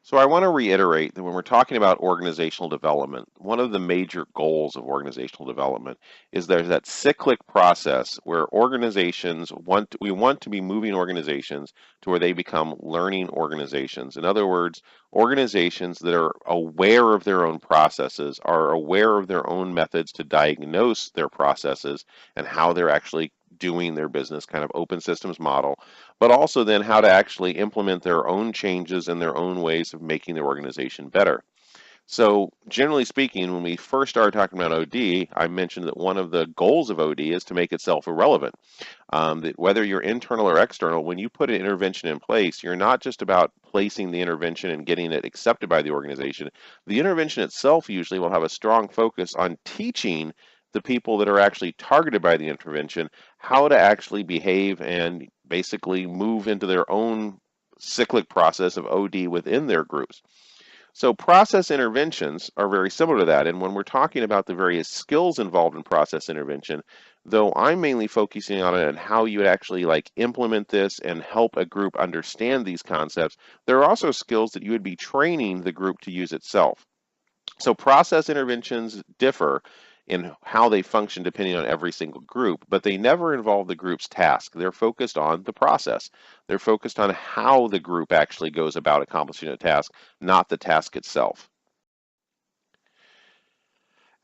So I want to reiterate that when we're talking about organizational development, one of the major goals of organizational development is there's that cyclic process where we want to be moving organizations to where they become learning organizations. In other words, organizations that are aware of their own processes, are aware of their own methods to diagnose their processes and how they're actually doing their business, kind of open systems model, but also then how to actually implement their own changes and their own ways of making their organization better. So, generally speaking, when we first started talking about OD, I mentioned that one of the goals of OD is to make itself irrelevant. That whether you're internal or external, when you put an intervention in place, you're not just about placing the intervention and getting it accepted by the organization. The intervention itself usually will have a strong focus on teaching the people that are actually targeted by the intervention how to actually behave and basically move into their own cyclic process of OD within their groups. So process interventions are very similar to that. And when we're talking about the various skills involved in process intervention, though I'm mainly focusing on it and how you would actually like implement this and help a group understand these concepts, there are also skills that you would be training the group to use itself. So process interventions differ in how they function depending on every single group, but they never involve the group's task. They're focused on the process. They're focused on how the group actually goes about accomplishing a task, not the task itself.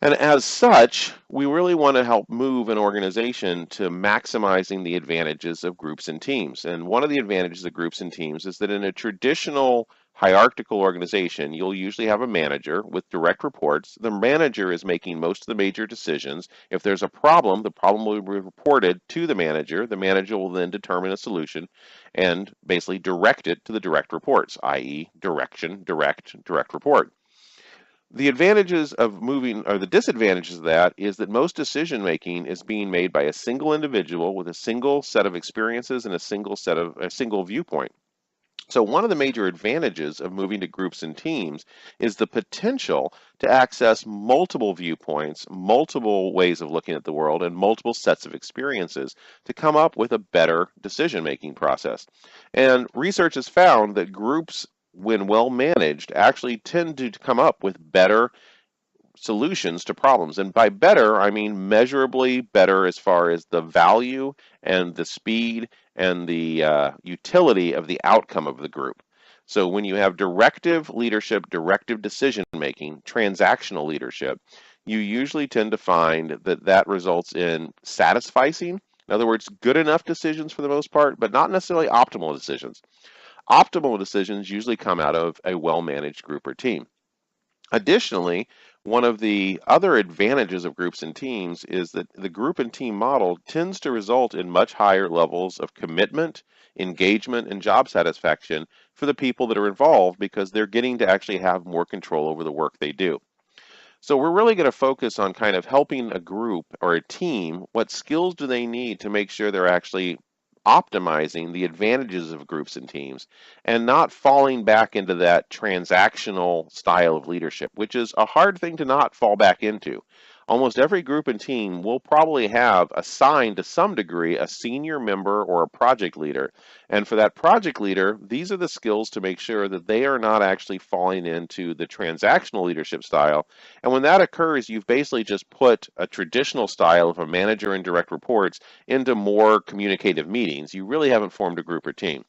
And as such, we really want to help move an organization to maximizing the advantages of groups and teams. And one of the advantages of groups and teams is that in a traditional hierarchical organization, you'll usually have a manager with direct reports. The manager is making most of the major decisions. If there's a problem, the problem will be reported to the manager. The manager will then determine a solution and basically direct it to the direct reports, i.e., direction, direct report. The advantages of moving, or the disadvantages of that, is that most decision making is being made by a single individual with a single set of experiences and a single viewpoint. So one of the major advantages of moving to groups and teams is the potential to access multiple viewpoints, multiple ways of looking at the world, and multiple sets of experiences to come up with a better decision-making process. And research has found that groups, when well managed, actually tend to come up with better solutions to problems. And by better, I mean measurably better as far as the value and the speed and the utility of the outcome of the group. So when you have directive leadership, directive decision making, transactional leadership, you usually tend to find that that results in satisficing, in other words, good enough decisions for the most part, but not necessarily optimal decisions. Optimal decisions usually come out of a well-managed group or team. Additionally, one of the other advantages of groups and teams is that the group and team model tends to result in much higher levels of commitment, engagement, and job satisfaction for the people that are involved because they're getting to actually have more control over the work they do. So we're really going to focus on kind of helping a group or a team. What skills do they need to make sure they're actually optimizing the advantages of groups and teams and not falling back into that transactional style of leadership, which is a hard thing to not fall back into. Almost every group and team will probably have assigned to some degree a senior member or a project leader. And for that project leader, these are the skills to make sure that they are not actually falling into the transactional leadership style. And when that occurs, you've basically just put a traditional style of a manager and direct reports into more communicative meetings. You really haven't formed a group or team.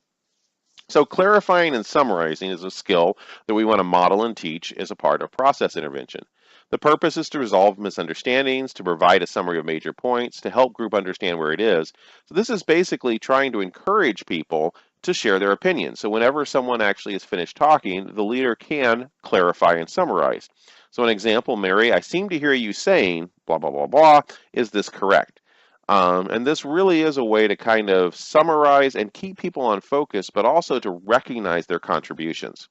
So clarifying and summarizing is a skill that we want to model and teach as a part of process intervention. The purpose is to resolve misunderstandings, to provide a summary of major points, to help group understand where it is. So this is basically trying to encourage people to share their opinions. So whenever someone actually is finished talking, the leader can clarify and summarize. So an example, Mary, I seem to hear you saying blah, blah, blah, blah. Is this correct? And this really is a way to kind of summarize and keep people on focus, but also to recognize their contributions.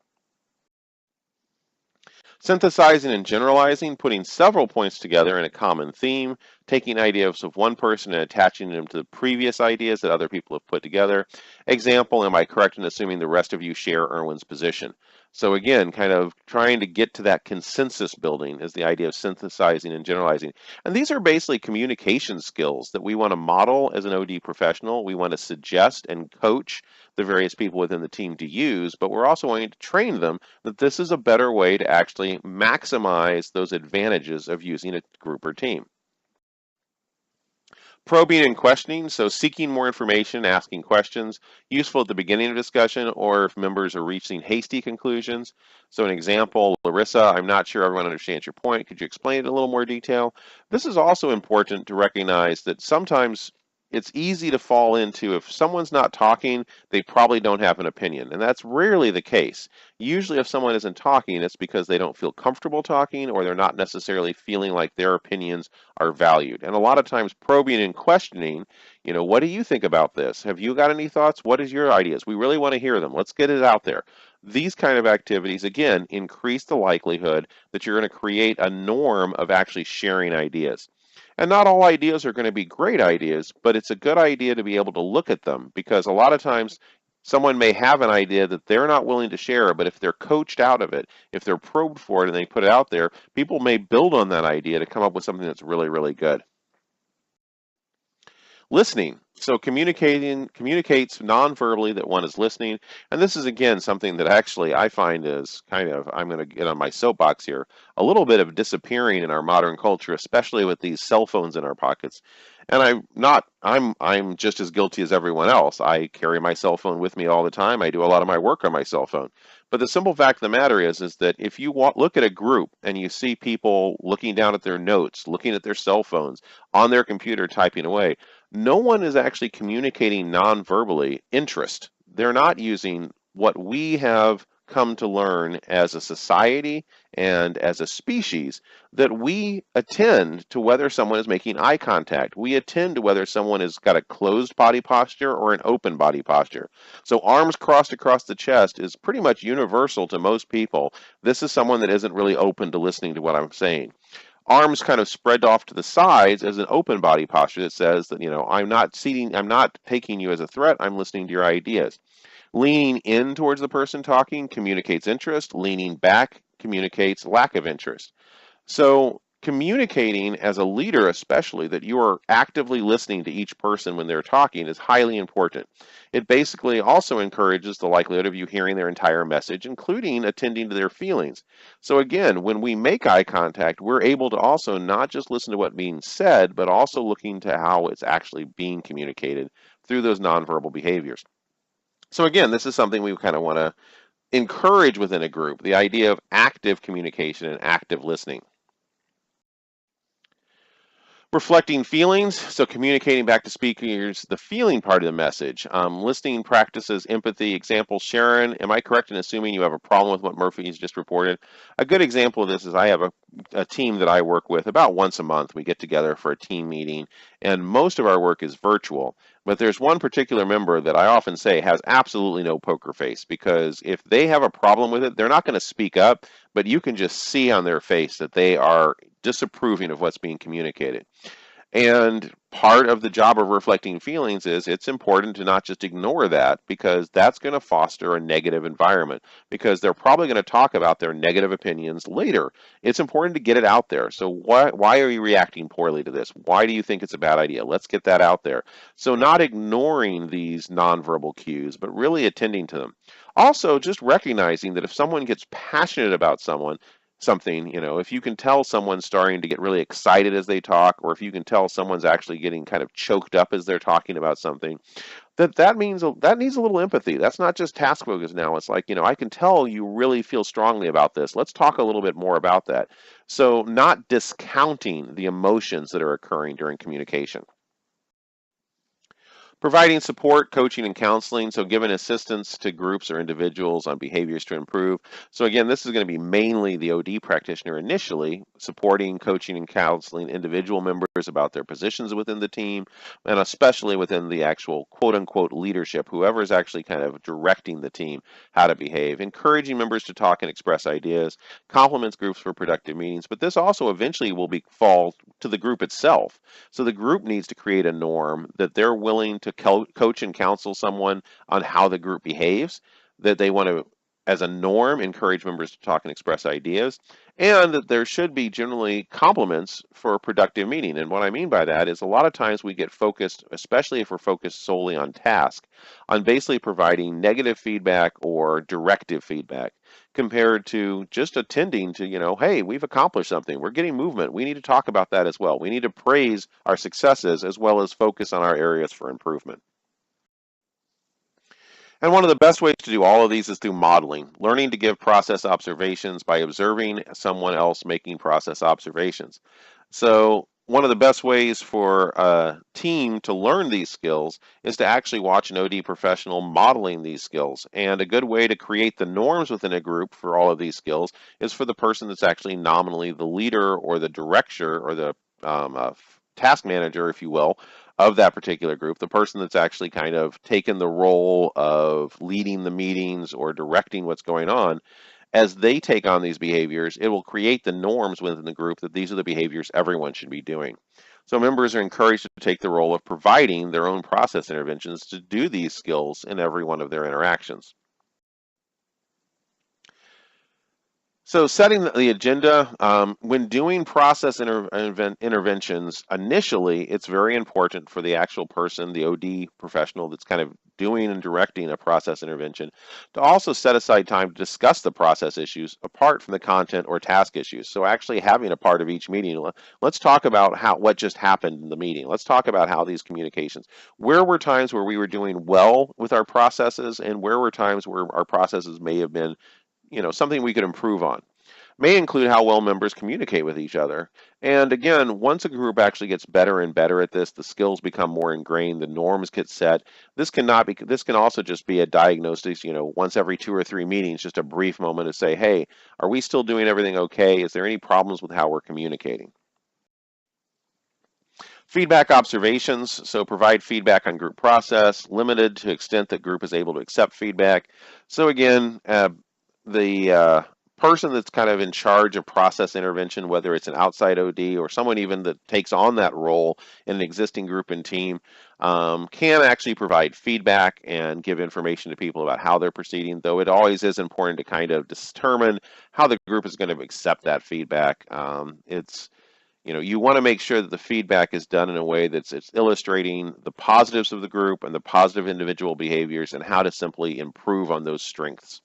Synthesizing and generalizing, putting several points together in a common theme, taking ideas of one person and attaching them to the previous ideas that other people have put together. Example, am I correct in assuming the rest of you share Erwin's position? So again, kind of trying to get to that consensus building is the idea of synthesizing and generalizing. And these are basically communication skills that we want to model as an OD professional. We want to suggest and coach the various people within the team to use, but we're also wanting to train them that this is a better way to actually maximize those advantages of using a group or team. Probing and questioning, so seeking more information, asking questions, useful at the beginning of discussion or if members are reaching hasty conclusions. So an example, Larissa, I'm not sure everyone understands your point. Could you explain it in a little more detail? This is also important to recognize that sometimes it's easy to fall into if someone's not talking, they probably don't have an opinion. And that's rarely the case. Usually if someone isn't talking, it's because they don't feel comfortable talking or they're not necessarily feeling like their opinions are valued. And a lot of times probing and questioning, what do you think about this? Have you got any thoughts? What is your ideas? We really want to hear them. Let's get it out there. These kind of activities, again, increase the likelihood that you're going to create a norm of actually sharing ideas. And not all ideas are going to be great ideas, but it's a good idea to be able to look at them because a lot of times someone may have an idea that they're not willing to share, but if they're coached out of it, if they're probed for it and they put it out there, people may build on that idea to come up with something that's really, really good. Listening. So communicates non-verbally that one is listening. And this is again something that actually I find is I'm going to get on my soapbox here, a little bit of disappearing in our modern culture, especially with these cell phones in our pockets. And I'm just as guilty as everyone else. I carry my cell phone with me all the time. I do a lot of my work on my cell phone. But the simple fact of the matter is that if you look at a group and you see people looking down at their notes, looking at their cell phones, on their computer typing away, no one is actually communicating non-verbally interest. They're not using what we have come to learn as a society and as a species, that we attend to whether someone is making eye contact. We attend to whether someone has got a closed body posture or an open body posture. So arms crossed across the chest is pretty much universal to most people. This is someone that isn't really open to listening to what I'm saying. Arms kind of spread off to the sides as an open body posture that says that, I'm not taking you as a threat, I'm listening to your ideas. Leaning in towards the person talking communicates interest. Leaning back communicates lack of interest. So communicating as a leader, especially that you are actively listening to each person when they're talking, is highly important. It basically also encourages the likelihood of you hearing their entire message, including attending to their feelings. So again, when we make eye contact, we're able to also not just listen to what's being said, but also looking to how it's actually being communicated through those nonverbal behaviors. So again, this is something we kind of want to encourage within a group, the idea of active communication and active listening. Reflecting feelings, so communicating back to speakers the feeling part of the message. Listening practices empathy. Example, Sharon, am I correct in assuming you have a problem with what Murphy has just reported? A good example of this is I have a team that I work with about once a month. We get together for a team meeting, and most of our work is virtual. But there's one particular member that I often say has absolutely no poker face, because if they have a problem with it, they're not going to speak up, but you can just see on their face that they are disapproving of what's being communicated. And part of the job of reflecting feelings is it's important to not just ignore that, because that's going to foster a negative environment, because they're probably going to talk about their negative opinions later. It's important to get it out there. So why are you reacting poorly to this? Why do you think it's a bad idea? Let's get that out there. So not ignoring these nonverbal cues, but really attending to them. Also, just recognizing that if someone gets passionate about something, if you can tell someone's starting to get really excited as they talk, or if you can tell someone's actually getting kind of choked up as they're talking about something, that means that needs a little empathy. That's not just task focus now. It's like, I can tell you really feel strongly about this. Let's talk a little bit more about that. So not discounting the emotions that are occurring during communication. Providing support, coaching, and counseling, so giving assistance to groups or individuals on behaviors to improve. So again, this is going to be mainly the OD practitioner initially, supporting, coaching, and counseling individual members about their positions within the team, and especially within the actual quote-unquote leadership, whoever is actually kind of directing the team how to behave, encouraging members to talk and express ideas, compliments groups for productive meetings, but this also eventually will fall to the group itself. So the group needs to create a norm that they're willing to coach and counsel someone on how the group behaves, that they want to, as a norm, encourage members to talk and express ideas, and that there should be generally compliments for a productive meeting. And what I mean by that is a lot of times we get focused, especially if we're focused solely on task, on basically providing negative feedback or directive feedback compared to just attending to, hey, we've accomplished something. We're getting movement. We need to talk about that as well. We need to praise our successes as well as focus on our areas for improvement. And one of the best ways to do all of these is through modeling, learning to give process observations by observing someone else making process observations. So one of the best ways for a team to learn these skills is to actually watch an OD professional modeling these skills. And a good way to create the norms within a group for all of these skills is for the person that's actually nominally the leader or the director or the task manager, if you will, of that particular group, the person that's actually kind of taken the role of leading the meetings or directing what's going on, as they take on these behaviors, it will create the norms within the group that these are the behaviors everyone should be doing. So members are encouraged to take the role of providing their own process interventions to do these skills in every one of their interactions. So setting the agenda, when doing process interventions, initially, it's very important for the actual person, the OD professional that's kind of doing and directing a process intervention, to also set aside time to discuss the process issues apart from the content or task issues. So actually having a part of each meeting, let's talk about what just happened in the meeting. Let's talk about how these communications, where were times where we were doing well with our processes and where were times where our processes may have been something we could improve on. May include how well members communicate with each other. And again, once a group actually gets better and better at this, the skills become more ingrained, the norms get set. This can also just be a diagnosis, once every 2 or 3 meetings, just a brief moment to say, hey, are we still doing everything okay? Is there any problems with how we're communicating? Feedback observations, so provide feedback on group process, limited to extent that group is able to accept feedback. So again, the person that's kind of in charge of process intervention, whether it's an outside OD or someone even that takes on that role in an existing group and team, can actually provide feedback and give information to people about how they're proceeding, though it always is important to kind of determine how the group is going to accept that feedback. You want to make sure that the feedback is done in a way that's it's illustrating the positives of the group and the positive individual behaviors and how to simply improve on those strengths.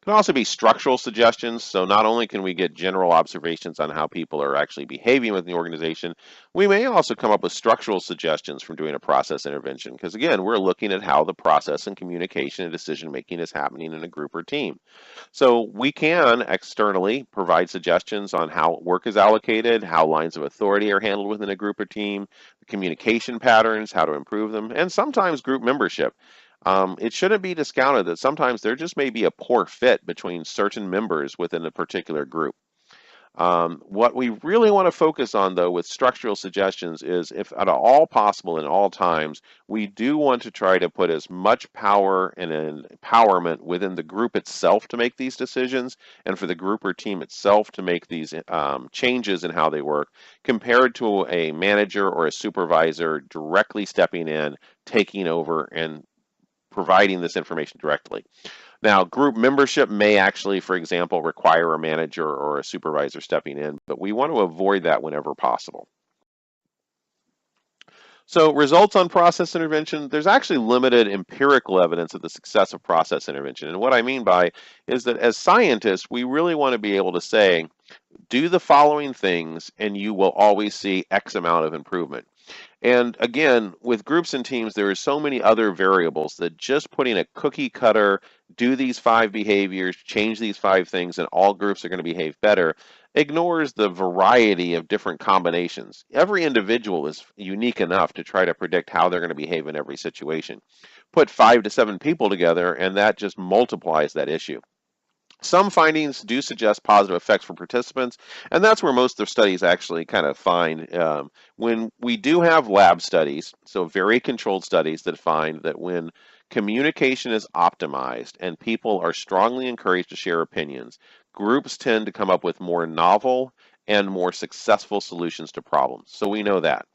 Can also be structural suggestions. So not only can we get general observations on how people are actually behaving within the organization, we may also come up with structural suggestions from doing a process intervention. Because again, we're looking at how the process and communication and decision making is happening in a group or team. So we can externally provide suggestions on how work is allocated, how lines of authority are handled within a group or team, the communication patterns, how to improve them, and sometimes group membership. It shouldn't be discounted that sometimes there just may be a poor fit between certain members within a particular group. What we really want to focus on, though, with structural suggestions is if at all possible in all times, we do want to try to put as much power and empowerment within the group itself to make these decisions and for the group or team itself to make these changes in how they work compared to a manager or a supervisor directly stepping in, taking over, and providing this information directly. Now, group membership may actually, for example, require a manager or a supervisor stepping in, but we want to avoid that whenever possible. So results on process intervention, there's actually limited empirical evidence of the success of process intervention. And what I mean by is that as scientists, we really want to be able to say, do the following things and you will always see X amount of improvement. And again, with groups and teams, there are so many other variables that just putting a cookie cutter, do these 5 behaviors, change these 5 things, and all groups are going to behave better, ignores the variety of different combinations. Every individual is unique enough to try to predict how they're going to behave in every situation. Put 5 to 7 people together, and that just multiplies that issue. Some findings do suggest positive effects for participants, and that's where most of the studies actually kind of find when we do have lab studies, so very controlled studies that find that when communication is optimized and people are strongly encouraged to share opinions, groups tend to come up with more novel and more successful solutions to problems. So we know that.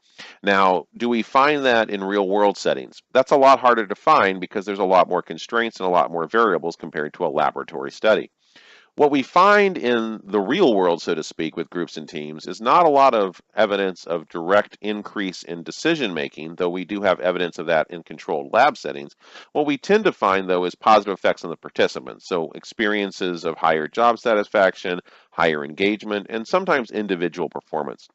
Now, do we find that in real world settings? That's a lot harder to find because there's a lot more constraints and a lot more variables compared to a laboratory study. What we find in the real world, so to speak, with groups and teams is not a lot of evidence of direct increase in decision making, though we do have evidence of that in controlled lab settings. What we tend to find, though, is positive effects on the participants. So experiences of higher job satisfaction, higher engagement, and sometimes individual performance.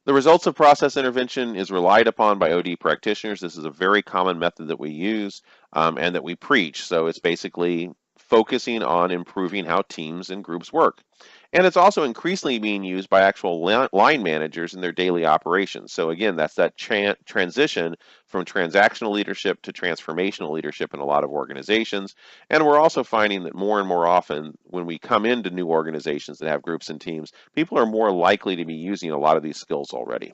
The results of process intervention is relied upon by OD practitioners. This is a very common method that we use and that we preach. So it's basically focusing on improving how teams and groups work. And it's also increasingly being used by actual line managers in their daily operations. So again, that's that transition from transactional leadership to transformational leadership in a lot of organizations. And we're also finding that more and more often when we come into new organizations that have groups and teams, people are more likely to be using a lot of these skills already.